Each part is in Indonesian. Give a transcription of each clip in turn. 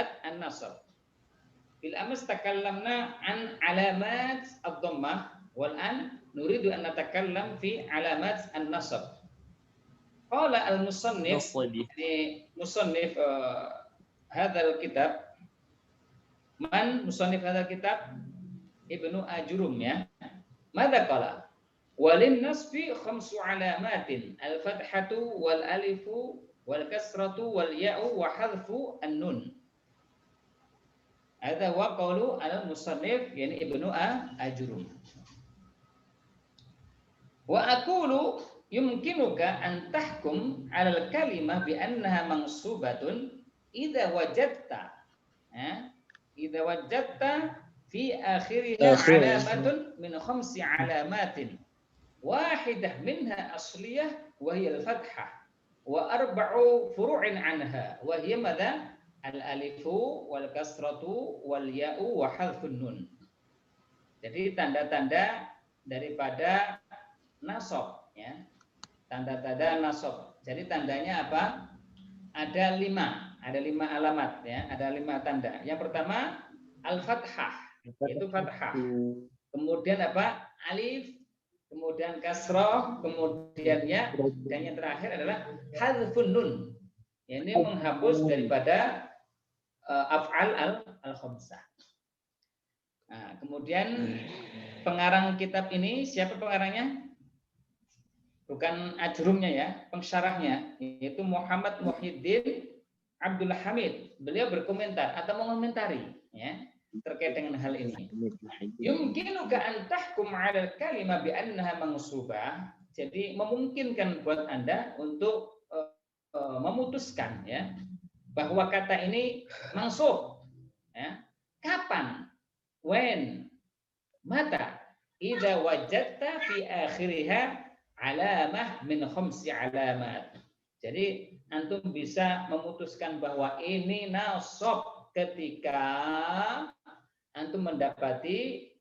an-nasab. Bil amas takallamna an alamat ad-dhammah wal an nuridu an natakallam fi alamat an-nasab. Qala al-musannif, نصبي ini musannif hadzal kitab, man musannif hadzal kitab Ibnu Ajurum ya. Madza qala? Walin nasbi khamsu alamatin al-fathatu wal alifu wal kasratu wal ya'u wa hadfu an-nun. Hadza wa qaulu al-musannif yani Ibnu Ajurum. Wa aqulu yumkinuka an tahkum 'ala al-kalimah bi annaha mansubatun idza wajadta idza wajadta fi akhiriha 'alamatun min khamsi 'alamatin wahidah minha asliyah wa hiya al-fathah wa arba'u furu'in 'anha wa hiya madha al-alifu wal kasratu wal ya'u wa hadfun nun. Jadi tanda-tanda daripada nasab ya. Tanda-tanda nasab. Jadi tandanya apa? Ada 5 alamat ya, ada 5 tanda. Yang pertama al-fathah, yaitu fathah. Kemudian apa? Alif, kemudian kasroh, kemudian ya, dan yang terakhir adalah hadfun nun. Ini menghapus daripada af'al al-khamsah. Nah, kemudian pengarang kitab ini siapa pengarangnya? Bukan ajrumnya ya, pensyarahnya yaitu Muhammad Muhyiddin Abdul Hamid. Beliau berkomentar atau mengomentari ya terkait dengan hal ini. Yumkinuka an tahkum 'ala al-kalimah bi annaha mansubah. Jadi memungkinkan buat Anda untuk memutuskan ya bahwa kata ini mansub ya. Kapan? When? Mata? Idza wajadta fi akhiriha alamah min khamsi alamat. Jadi antum bisa memutuskan bahwa ini nasab ketika antum mendapati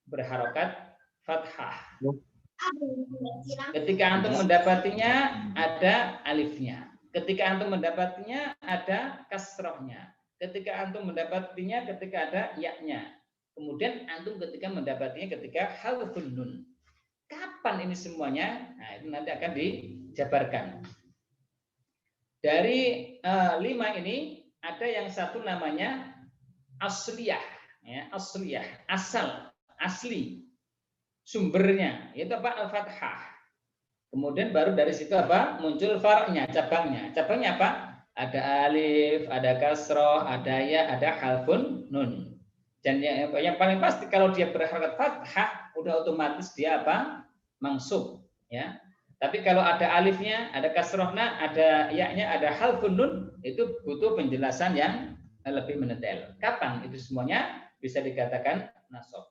berharokat fathah. Ketika antum mendapatinya ada alifnya. Ketika antum mendapatinya ada kasrohnya. Ketika antum mendapatinya ketika ada ya-nya. Kemudian antum ketika mendapatinya ketika hadfun nun. Kapan ini semuanya? Nah, itu nanti akan dijabarkan. Dari 5 ini ada yang satu namanya asliyah, ya, asliyah, asal, asli, sumbernya, itu apa? Al-fathah. Kemudian baru dari situ apa? Muncul far'nya, cabangnya. Cabangnya apa? Ada alif, ada kasroh, ada ya, ada halfun nun. Dan yang paling pasti kalau dia berharokat fathah, udah otomatis dia apa? Mansub, ya. Tapi kalau ada alifnya, ada kasrohnya, ada ya-nya, ada halfun nun, itu butuh penjelasan yang lebih mendetail. Kapan itu semuanya bisa dikatakan nasab?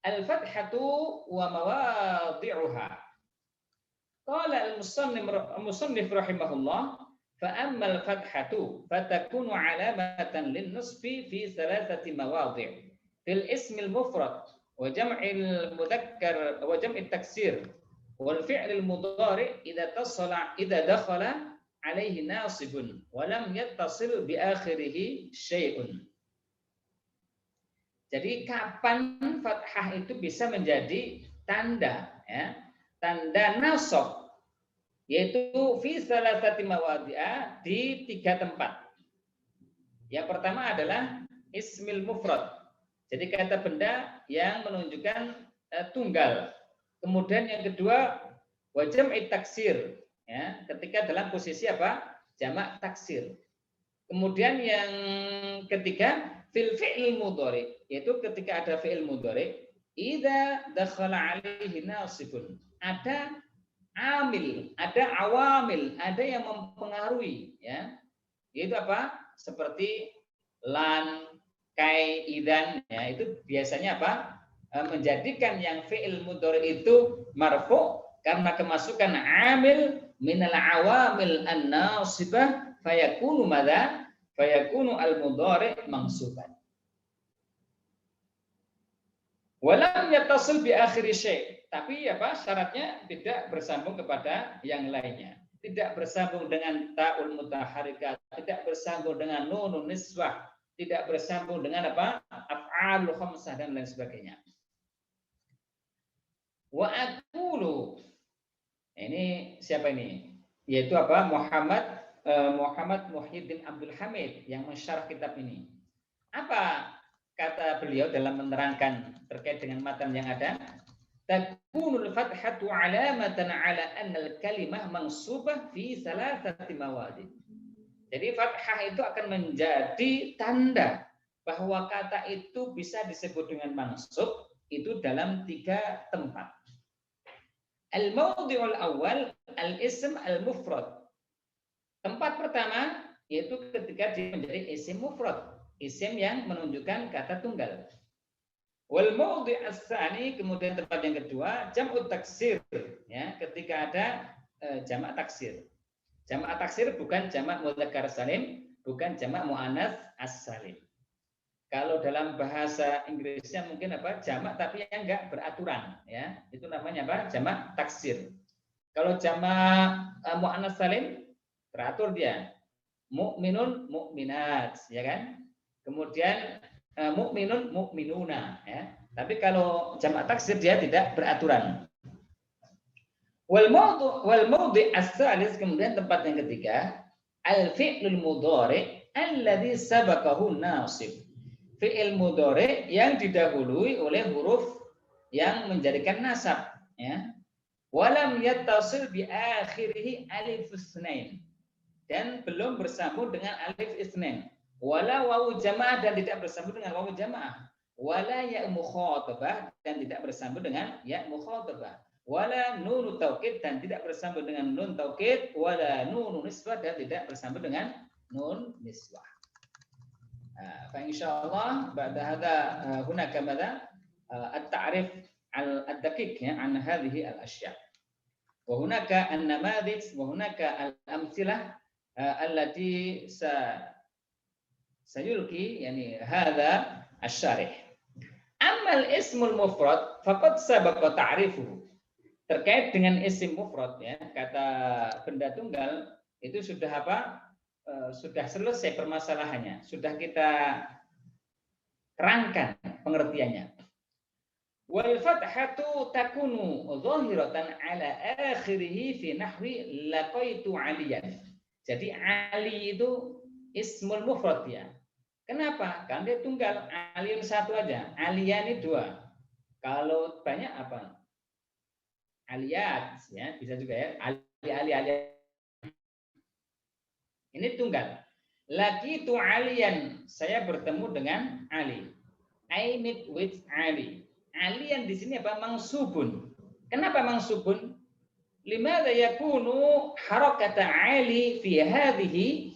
Al-fathatu wa mawadhi'uha. Qala al-musannif rahimahullah, fa amma al-fathatu fatakunu 'alamatan lin-nasbi fi 3 mawadhi'. Fil ismil mufrad wa jam'il mudzakkar wa jam'it taksir wal fi'lil mudhari' idza dakhala alaihi nasibun wa lam yattasil bi akhirih syai'un. Jadi kapan fathah itu bisa menjadi tanda ya, tanda nasab, yaitu fi salasati mawadhi'a, di 3 tempat. Yang pertama adalah ismil mufrad. Jadi kata benda yang menunjukkan tunggal. Kemudian yang kedua wa jam'i taksir, ya, ketika dalam posisi apa? Jamak taksir. Kemudian yang ketiga fil fi'il mudhari, yaitu ketika ada fi'il mudhari idza dakhala 'alaihi nasibun. Ada amil, ada awamil, ada yang mempengaruhi ya. Yaitu apa? Seperti lan, kai, idan ya, itu biasanya apa? Menjadikan yang fi'il mudhari itu marfu karena kemasukan amil minal awamil an-nasibah fayakunu madza? Fayakunu al-mudhari mansuban. Walam yattasil bi akhiri syai', tapi apa? Syaratnya tidak bersambung kepada yang lainnya. tidak bersambung dengan ta'ul mutaharrikat, tidak bersambung dengan nunun niswah, tidak bersambung dengan apa? Af'alul khamsah dan lain sebagainya. Wa aqulu. Ini siapa ini? Yaitu apa? Muhammad Muhyiddin Abdul Hamid yang mensyarah kitab ini. Apa kata beliau dalam menerangkan terkait dengan matan yang ada? Takunul fathatu alamatan ala anna al-kalimah mansubah fi salasati mawadin. Jadi fathah itu akan menjadi tanda bahwa kata itu bisa disebut dengan mansub itu dalam 3 tempat. Al-mawdi'ul awal al-ism al-mufrad. Tempat pertama yaitu ketika dia menjadi isim mufrad, isim yang menunjukkan kata tunggal. Wal mawdi' as-tsani, kemudian tempat yang kedua jam'ut taksir, ya, ketika ada jamak taksir. Jamak taksir bukan jamak mudzakkar salim, bukan jamak muannats as-salim. Kalau dalam bahasa Inggrisnya mungkin apa? Jamak tapi yang enggak beraturan, ya. Itu namanya apa? Jamak taksir. Kalau jamak muannats salim teratur dia. Mukminun mukminat, ya kan? Kemudian mukminun mukminuna, ya. Tapi kalau jamak taksir dia tidak beraturan. Wal mawdi' as-salis, kemudian tempat yang ketiga al-fi'lul mudhari' alladhi sabaqahu nasib. Fi'il mudhari' yang didahului oleh huruf yang menjadikan nasab, ya. Walam yattasil bi akhirih alif isnain, dan belum bersambung dengan alif isnain. Wala wawu jamaah, dan tidak bersambung dengan wawu jamaah. Wala ya mukhatabah, dan tidak bersambung dengan ya mukhatabah. Wala nunu taukid, dan tidak bersambung dengan nun taukid. Wala nunu niswah, dan tidak bersambung dengan nun niswah. Fa insyaallah ba'da hadza hunaka madza at-ta'rif al-daqiq ya an hadhihi al-ashya'. Wa hunaka an-namadhij wa hunaka al-amthilah allati sayulki yani hadha asy-syarih. Amal ismul mufrad faqad sabaqa ta'rifuhu. Terkait dengan isim mufrad, ya, kata benda tunggal itu sudah apa? Sudah selesai permasalahannya, sudah kita terangkan pengertiannya. Wal fathatu takunu dhahiratan ala akhirih fi nahwi laqaitu aliyan. Jadi ali itu ismul mufrad, ya. Kenapa? Karena dia tunggal, alien satu aja, aliyani 2. Kalau banyak apa? Aliyat, ya, bisa juga ya. Ali. Ini tunggal. Laki tu aliyan, saya bertemu dengan Ali. I meet with Ali. Aliyan di sini apa? Mangsubun. Kenapa mangsubun? Limadza yakunu harakata Ali fi hadhihi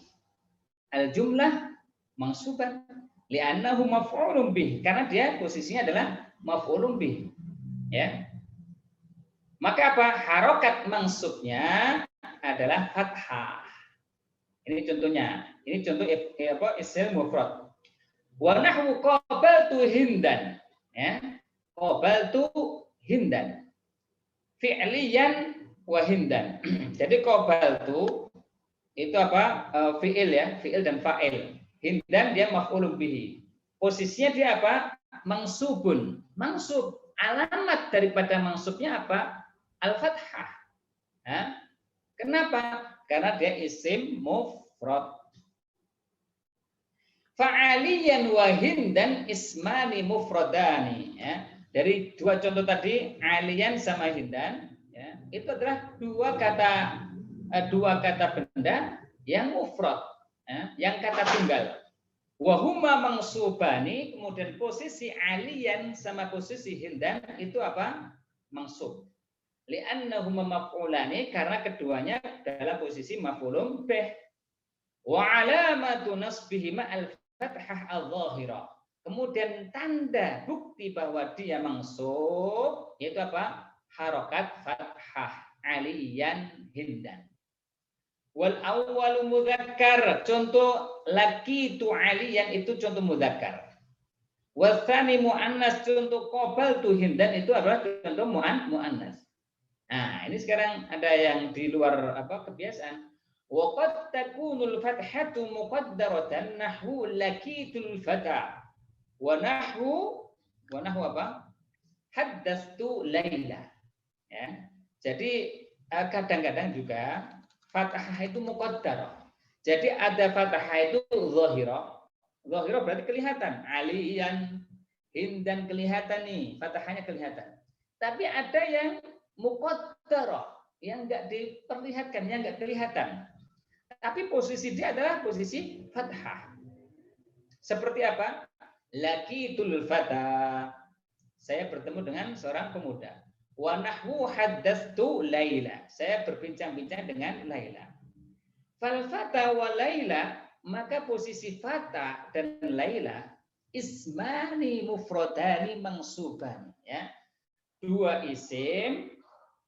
al-jumlah mangsuban? Li'annahu maf'ulun bih. Karena dia posisinya adalah maf'ulun bih. Ya. Maka apa? Harokat mangsubnya adalah fathah. Ini contohnya. Ini contoh apa? Isim mufrad. Wa nahwu qabaltu hindan. Ya. Qabaltu hindan. Fi'liyan wa hindan. Jadi qabaltu itu apa? Fi'il, ya, fi'il dan fa'il. Hindan dia maf'ulun bihi. Posisinya dia apa? Mangsubun. Mangsub. Alamat daripada mangsubnya apa? Al-fathah. Nah, kenapa? Karena dia isim mufrad. Fa'aliyan wa hindan ismani mufradani, ya. Dari 2 contoh tadi, aliyan sama hindan, ya, itu adalah dua kata benda yang mufrad, ya, yang kata tunggal. Wa huma mangsubani, kemudian posisi aliyan sama posisi hindan itu apa? Mangsub. Li'annahuma maf'ulani, karena keduanya dalam posisi maf'ulun bih. Wa alamatu nasbihima al-fathah al-zahira. Kemudian tanda bukti bahwa dia mansub yaitu apa? Harokat fathah, aliyan hindan. Wal awwalu mudzakkar, contoh laqitu aliyan itu contoh mudzakkar. Wa tsani muannas, contoh qabaltu hindan itu adalah contoh muannas. Nah, ini sekarang ada yang di luar kebiasaan. Wa qad takunul fathatu muqaddaratan nahwu lakitul fata. Wa nahwu apa? Haddastu Laila. Ya. Jadi kadang-kadang juga fathah itu muqaddarah. Jadi ada fathah itu zahirah. Zahirah berarti kelihatan. Aliyan, Hindan kelihatan nih, fathahnya kelihatan. Tapi ada yang muqaddarah, yang enggak diperlihatkan, yang enggak kelihatan. Tapi posisi dia adalah posisi fathah. Seperti apa? Laqitul fata. Saya bertemu dengan seorang pemuda. Wa nahwu haddastu Laila. Saya berbincang-bincang dengan Laila. Fal fata wa Laila, maka posisi fata dan Laila ismani mufradani mangsuban, ya. Dua isim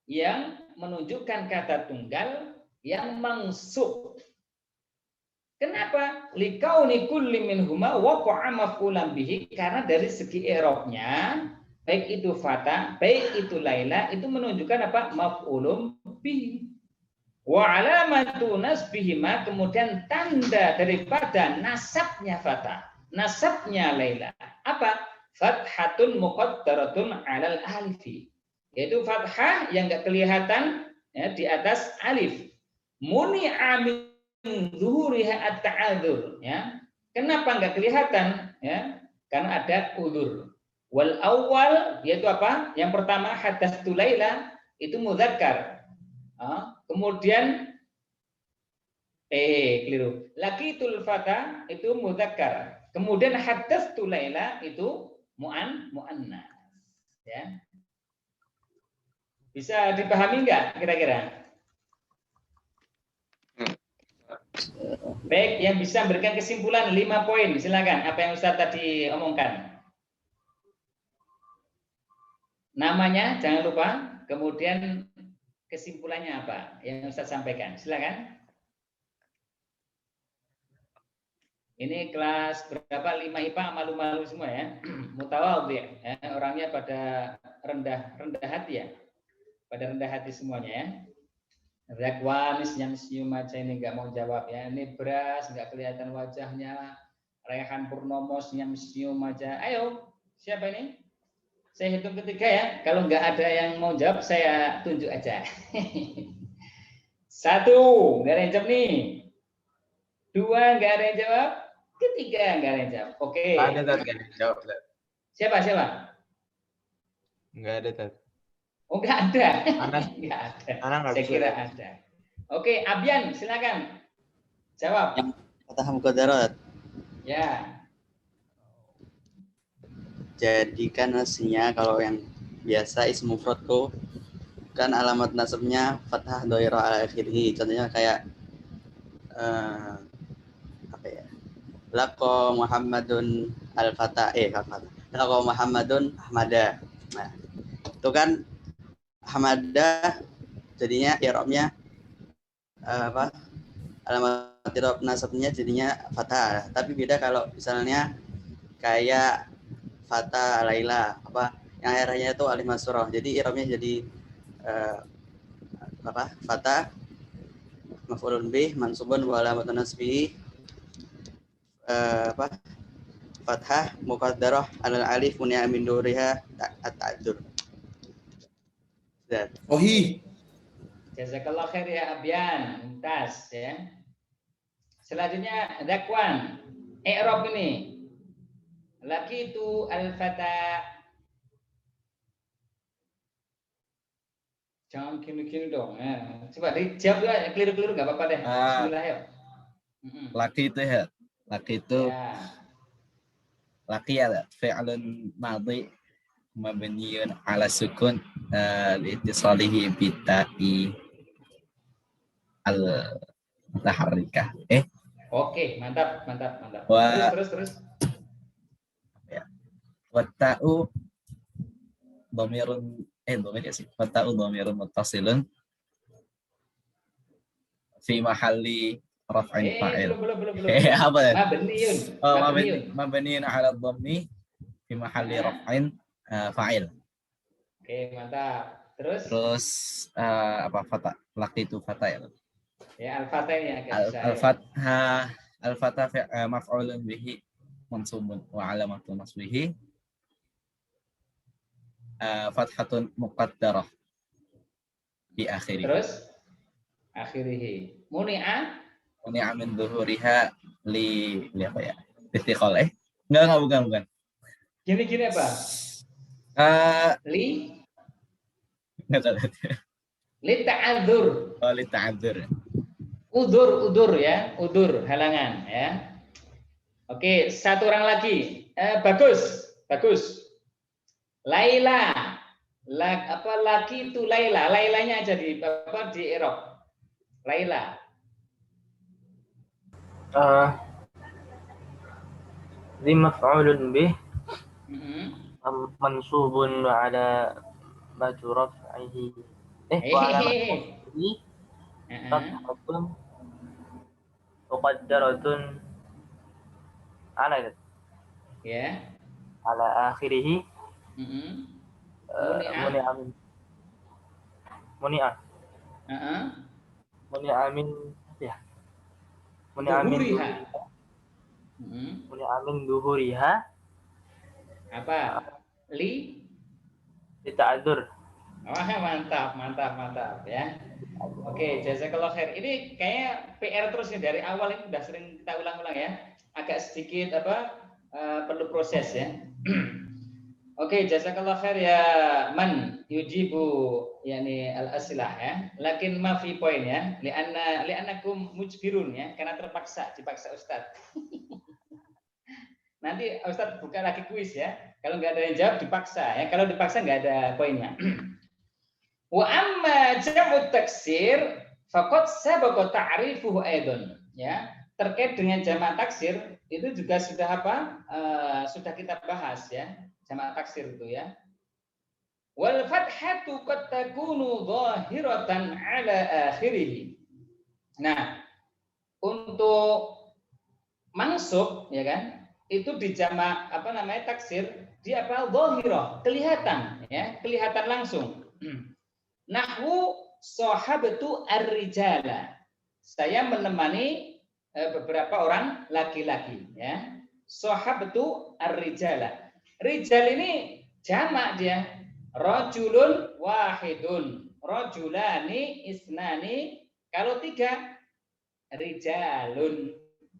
yang menunjukkan kata tunggal yang mansub. Kenapa? Likauni kulli minhuma waqa'a maf'ulan bihi, karena dari segi i'rabnya baik itu fata, baik itu Laila itu menunjukkan apa? Maf'ulun bihi. Wa alamatu nasbihima, kemudian tanda daripada nasabnya fata, nasabnya Laila apa? Fathatun muqaddaratun 'alal alifi, yaitu fathah yang enggak kelihatan ya di atas alif. Muni'a min zuhuriha at-ta'adzur, ya. Kenapa enggak kelihatan? Ya, karena ada udzur. Wal awal, yaitu apa? Yang pertama haddatsu Laila itu mudzakkar. Kemudian keliru. Laqitul fata itu mudzakkar. Kemudian haddatsu Laila itu muannas. Ya. Bisa dipahami enggak kira-kira? Baik, yang bisa memberikan kesimpulan 5 poin, silakan. Apa yang Ustaz tadi omongkan? Namanya jangan lupa, kemudian kesimpulannya apa yang Ustaz sampaikan? Silakan. Ini kelas berapa? 5 IPA, malu-malu semua ya. Mutawadhi, ya. Orangnya pada rendah hati ya. Pada rendah hati semuanya ya. Zakwan senyum aja ini nggak mau jawab ya. Ini Beras nggak kelihatan wajahnya. Rehan Purnomo senyum aja. Ayo, siapa ini? Saya hitung ketiga ya. Kalau nggak ada yang mau jawab, saya tunjuk aja. 1, nggak ada yang jawab nih. 2, nggak ada yang jawab. 3, nggak ada yang jawab. Oke. Ada nggak ada yang jawab? Siapa? Nggak ada Tat. Oh, nggak ada. Nggak ada. Saya kira ada. Oke, Abian, silakan. Jawab. Yang fathah muqaddarat. Ya. Jadi kan aslinya kalau yang biasa ismu mufrad tuh kan alamat nasabnya fathah dhairah ala akhirih. Contohnya kayak apa ya? Laqa Muhammadun al-fata Laqa Muhammadun Ahmada. Nah, itu kan Ahmada jadinya i'rabnya alamat i'rab nasabnya jadinya fathah. Tapi beda kalau misalnya kayak fata Laila yang akhirnya itu alif masroh, jadi i'rabnya jadi fata maf'ulun bih mansubun wa alamatun nasbihi fathah muqaddarah alal alif muni'a min duriha at-ta'adzur. Jazakallah khair ya Abian. Mumtaz ya. Selanjutnya Zakwan. I'rab ini. Laqitu al-fata. Jangan gini-gini dong. Ya. Coba dijawab ya, keliru-keliru enggak apa-apa deh. Bismillah ya. Laki itu ya. Laki itu ya. Laki ada fi'lun madhi mabniyun ala sukun liittisalihi bita'i al-mutaharrikah. Oke, mantap. Terus. Wata'u dhamirun dhamir ya sih. Wata'u dhamirun muttasilun fi mahalli raf'in fa'il. Belum. Apa ya? Mabniyun. Mabniyun 'ala dhammi fi mahalli raf'in fa'il. Oke, mantap. Terus apa fata laki itu fata ya. ya al-fatah ini agak susah. Al-fatah maf'ulun bihi mansubun wa alamatu nasbihi fathatun muqaddarah di akhirih. Terus akhirih. Muni'a Min dhuhuriha li apa ya? Istiqol Enggak bukan. gini apa? Enggak tahu. Li ta'adzur. Oh, li ta'adzur. Udur ya, udur halangan ya. Oke, satu orang lagi. Bagus. Laila. Laki itu Laila. Lailanya aja di Arab. Laila. Di maf'ulun bih mansubun ala matu raf'ihi wa alamatihi fathatun muqaddaratun ala ala akhirih muni'a min duhuriha apa? Li ta'adzur. Mantap ya. Oke, jazakallah khair. Ini kayaknya PR terus nih dari awal ini udah sering kita ulang-ulang ya. Agak sedikit perlu proses ya. Oke, jazakallah khair ya man yujibu yakni al-aslah ya. Lakin ma fi poin ya. Li'annakum mujbirun ya, karena dipaksa Ustaz. Nanti Ustaz buka lagi kuis ya. Kalau nggak ada yang jawab dipaksa ya. Kalau dipaksa nggak ada poinnya. Wa amma jam'ut taksir faqad sabaqa ta'rifuhu aidon ya. Terkait dengan jamak taksir itu juga sudah sudah kita bahas ya. Jamak taksir itu ya. Wal fathatu qad takunu dhahiratan ala akhirih. Nah, untuk mansub ya kan? Itu di jamak taksir dia dhahirah, kelihatan ya, kelihatan langsung. Nahwu sahabatu ar-rijala. Saya menemani beberapa orang laki-laki ya. Sahabatu ar-rijala. Rijal ini jamak dia. Rajulun wahidun, rajulani isnani. Kalau 3 rijalun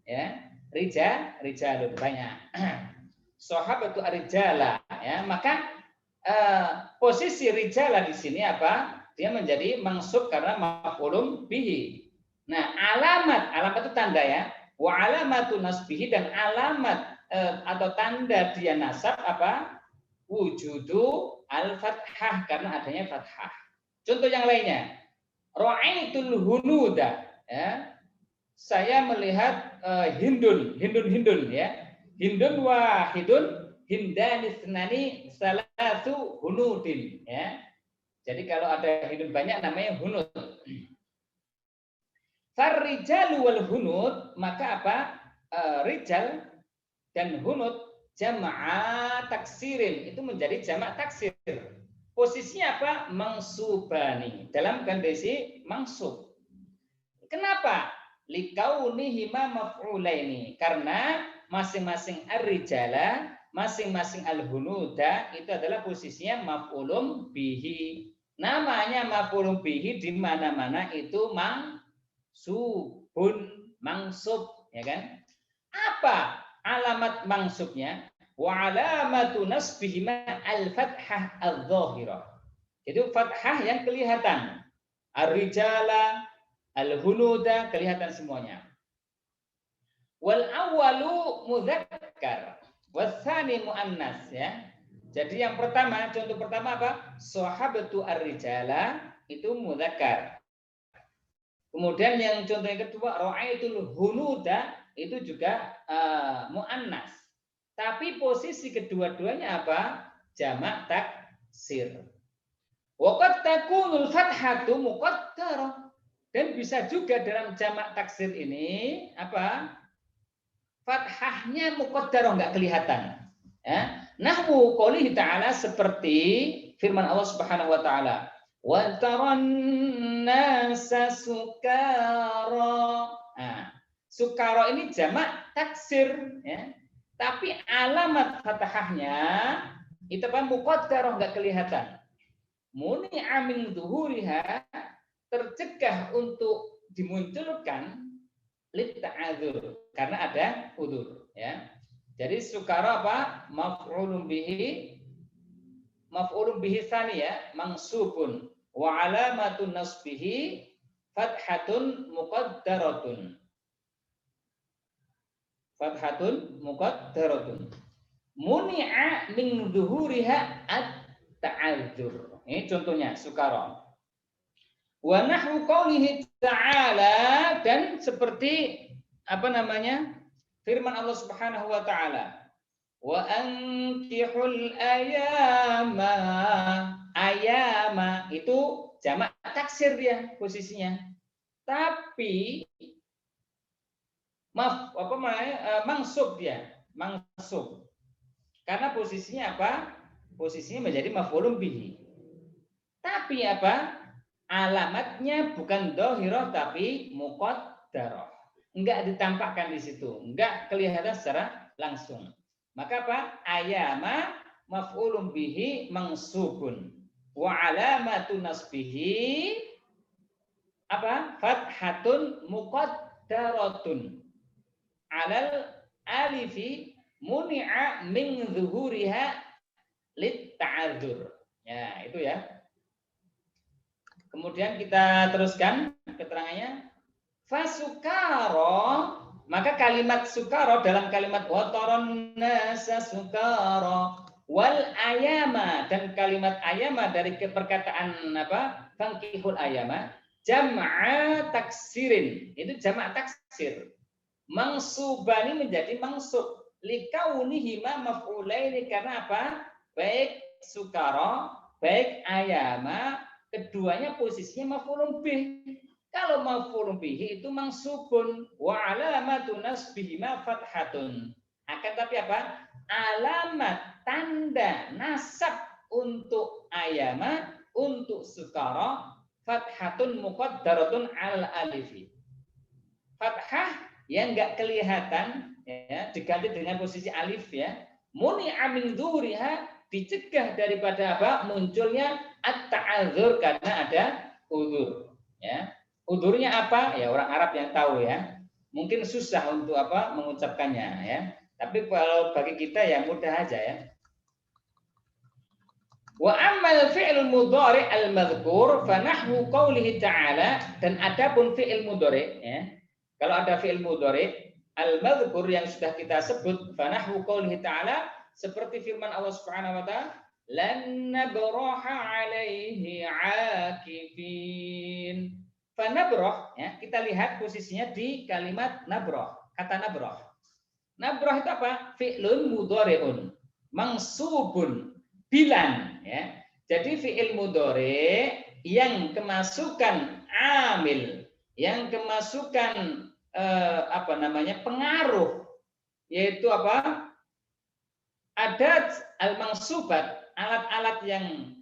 ya. Rijalun banyak. Sahabatu ar-rijala ya, maka posisi rijala di sini apa? Dia menjadi mansub karena maf'ulun bihi. Nah, alamat itu tanda ya. Wa alamatu nasbihi, dan alamat atau tanda dia nasab apa? Wujudu al-fathah, karena adanya fathah. Contoh yang lainnya. Ra'aitul hunuda ya. Saya melihat hindun ya. Hindun wahidun, hindani tsenani salatu hunudin ya. Jadi kalau ada hindun banyak namanya hunud. Farrijalu wal hunud, maka apa? Rijal dan hunud jama'a taksirin, itu menjadi jamak taksir. Posisinya apa? Mansubani, dalam kondisi mansub. Kenapa? Likaunihima maf'ulaini, karena masing-masing ar-rijala, masing-masing al-hunuda itu adalah posisinya maf'ulun bihi. Namanya maf'ulun bihi di mana-mana itu mansub ya kan? Apa alamat mansubnya? Wa alamatu nasbihima al-fathah adh-dhahirah. Itu fathah yang kelihatan. Ar-rijala, al-hunuda kelihatan semuanya. Wal awwalu mudzakkar, watsani muannas ya. Jadi yang pertama, contoh pertama apa? Sahabatu ar-rijala itu mudzakkar. Kemudian yang contoh yang kedua, ra'aitul hunuda itu juga muannas. Tapi posisi kedua-duanya apa? Jamak taksir. Wa qad takunul fathatu muqaddarah. Dan bisa juga dalam jamak taksir ini apa? Fathahnya muqaddarah, enggak kelihatan. Ya. Nahwu qoulihi ta'ala, seperti firman Allah Subhanahu wa taala, Wa taran nasa sukara. Nah, sukara ini jamak taksir ya. Tapi alamat fathahnya itu apa? Muqaddarah, enggak kelihatan. Muni'a min zuhuriha, tercegah untuk dimunculkan litta'adzur, karena ada udzur ya. Jadi sukara apa? Maf'ulun bihi tsani ya, mansubun wa alamatun nasbihi fathatun muqaddaratun. Fathatun muqaddaratun. Muni'a min zuhuriha at-ta'adzur. Ini contohnya sukara. Wa nahwu qaulihi ta'ala, dan seperti apa namanya? Firman Allah Subhanahu wa taala. Wa ankihul ayama. Ayama itu jamak taksir dia posisinya. Tapi mansub dia, mansub. Karena posisinya apa? Posisinya menjadi maf'ulun bihi. Tapi apa? Alamatnya bukan dhahirah tapi muqaddarah. Enggak ditampakkan di situ, enggak kelihatan secara langsung. Maka apa? Ayama maf'ulun bihi mansubun. Wa alamatun nasbihi apa? Fathatun muqaddaratun. Alal alifi muni'a min zuhuriha litta'adzur. Ya, itu ya. Kemudian kita teruskan keterangannya. Fasukara, maka kalimat sukara dalam kalimat wataron nasa sukara wal ayama, dan kalimat ayama dari perkataan apa? Fankihul ayama, jam'a taksirin. Itu jamak taksir. Mangsubani menjadi mangsub likaunihima maf'ulaini, karena apa? Baik sukara, baik ayama, keduanya posisinya maf'ulun bih. Kalau maf'ulun bihi itu mansubun wa alamatun nasbihi ma fathatun. Akan tapi apa? Alamat tanda nasab untuk ayama, untuk sukara, fathatun muqaddaratun al alifi. Fathah yang enggak kelihatan ya, diganti dengan posisi alif ya. Muni'a min dzuriha, dicegah daripada apa? Munculnya at-ta'adzur, karena ada udzur ya. Udzurnya apa? Ya orang Arab yang tahu ya. Mungkin susah untuk apa mengucapkannya ya. Tapi kalau bagi kita ya mudah aja ya. Wa ammal fi'il mudhari' al-madhkur fa nahwu qoulihi ta'ala, dan adapun fi'il mudhari' ya. Kalau ada fi'il mudhari' al-madhkur yang sudah kita sebut, fa nahwu qoulihi ta'ala, seperti firman Allah Subhanahu wa taala, lan nabraha 'alaihi 'akifin. Fanabroh ya, kita lihat posisinya di kalimat nabroh, kata nabroh. Nabroh itu apa? Fi'lun mudhari'un mansubun bilan ya. Jadi fi'il mudhari yang kemasukan amil, yang kemasukan apa namanya? Pengaruh, yaitu apa? Adat al-mansubat, alat-alat yang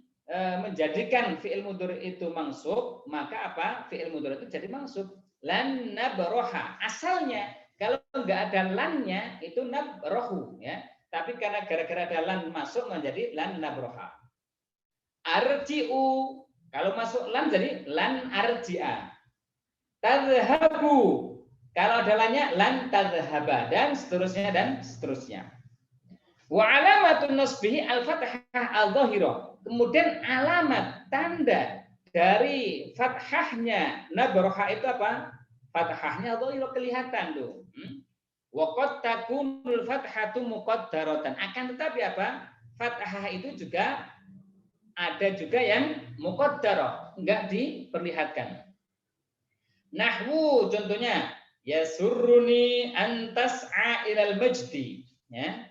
menjadikan fi'il mudhari itu mansub, maka apa? Fi'il mudhari itu jadi mansub. Lan nabroha. Asalnya kalau enggak ada lannya itu nabrohu ya. Tapi karena gara-gara ada lan masuk menjadi lan nabroha. Arji'u. Kalau masuk lan jadi lan arji'a. Tadhabu. Kalau ada lannya lan tadhaba, dan seterusnya dan seterusnya. Wa alamatun nasbihi al-fathah al-dhahirah. Kemudian alamat tanda dari fathahnya nabroha itu apa? Fathahnya dhahirah, kelihatan tuh. Wa qad takunul fathatu muqaddaratan. Akan tetapi apa? Fathah itu juga ada juga yang muqaddarah, enggak diperlihatkan. Nahwu contohnya, yasurruni an tas'a ilal majdi ya.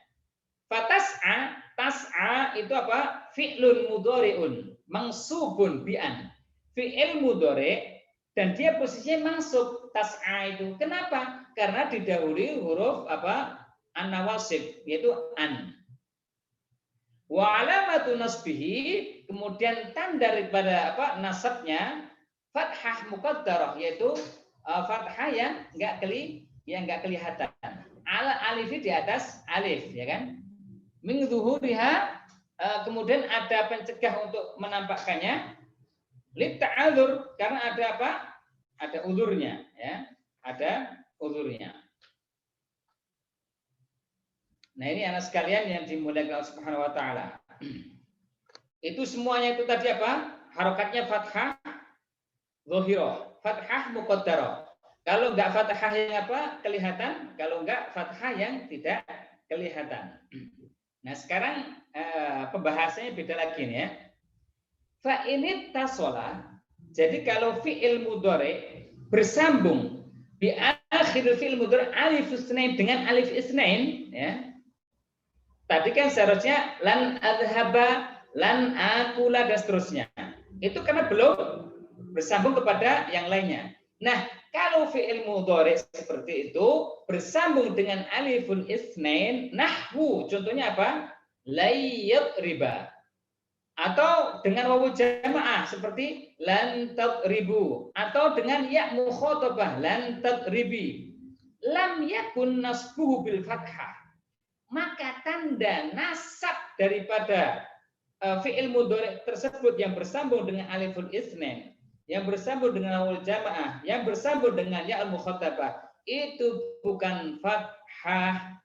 Fatas'a, tas'a itu apa? Fi'lun mudhari'un mansubun bi'an. Fi'il mudhari' dan dia posisinya mansub tas'a itu. Kenapa? Karena didahului huruf apa? An-nawasib, yaitu an. Wa alamatu nasbihi, kemudian tanda daripada nasabnya fathah muqaddarah, yaitu fathah yang enggak kelihatan. Alif di atas alif, ya kan? Min zuhuriha, kemudian ada pencegah untuk menampakkannya. Lit ta'adzur, karena ada apa? Ada uzurnya, ya. Ada uzurnya. Nah, ini anak sekalian yang dimuliakan Allah Subhanahu wa taala. Itu semuanya itu tadi apa? Harokatnya fathah zahirah, fathah muqaddarah. Kalau enggak fathah yang apa? Kelihatan, kalau enggak fathah yang tidak kelihatan. Nah, sekarang pembahasannya beda lagi nih ya. Fa ini tasola. Jadi kalau fi'il mudhari bersambung di akhir fi'il mudhari alif isnain dengan alif isnain, ya. Tadi kan seharusnya lan adhaba, lan akula dan seterusnya. Itu karena belum bersambung kepada yang lainnya. Nah, kalau fi'il mudhari seperti itu bersambung dengan aliful isnain, nahwu, contohnya apa? Layyat riba. Atau dengan wawu jamaah seperti lan tadribu, atau dengan ya mukhatabah lan tadribi. Lam yakun nasbuhu bil fathah. Maka tanda nasab daripada fi'il mudhari tersebut yang bersambung dengan aliful isnain, yang bersambung dengan wawu jamaah, yang bersambung dengan ya mukhatabah, itu bukan fathah.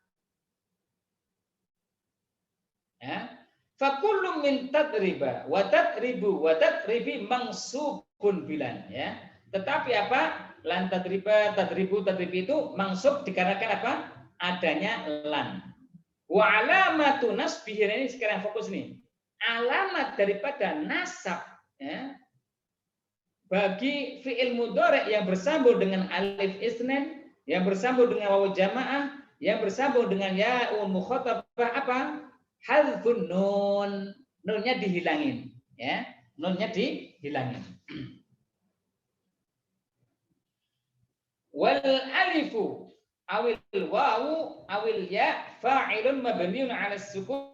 Ya. Fakullu min tadriba wa tadribu wa tadribi mangsubun bilan, ya. Tetapi apa? Lan tadriba, tadribu, tadribi itu mangsub dikarenakan apa? Adanya lan. Wa alamatu nasbihi, ini sekarang fokus nih. Alamat daripada nasab, ya, bagi fi'il mudhari yang bersambung dengan alif isnain, yang bersambung dengan wawu jamaah, yang bersambung dengan ya'ul mukhatabah apa? Hadzfun nun, nunnya dihilangin, ya, nunnya dihilangin. Wal alifu awil wawu awil ya fa'ilun mabniun 'ala sukun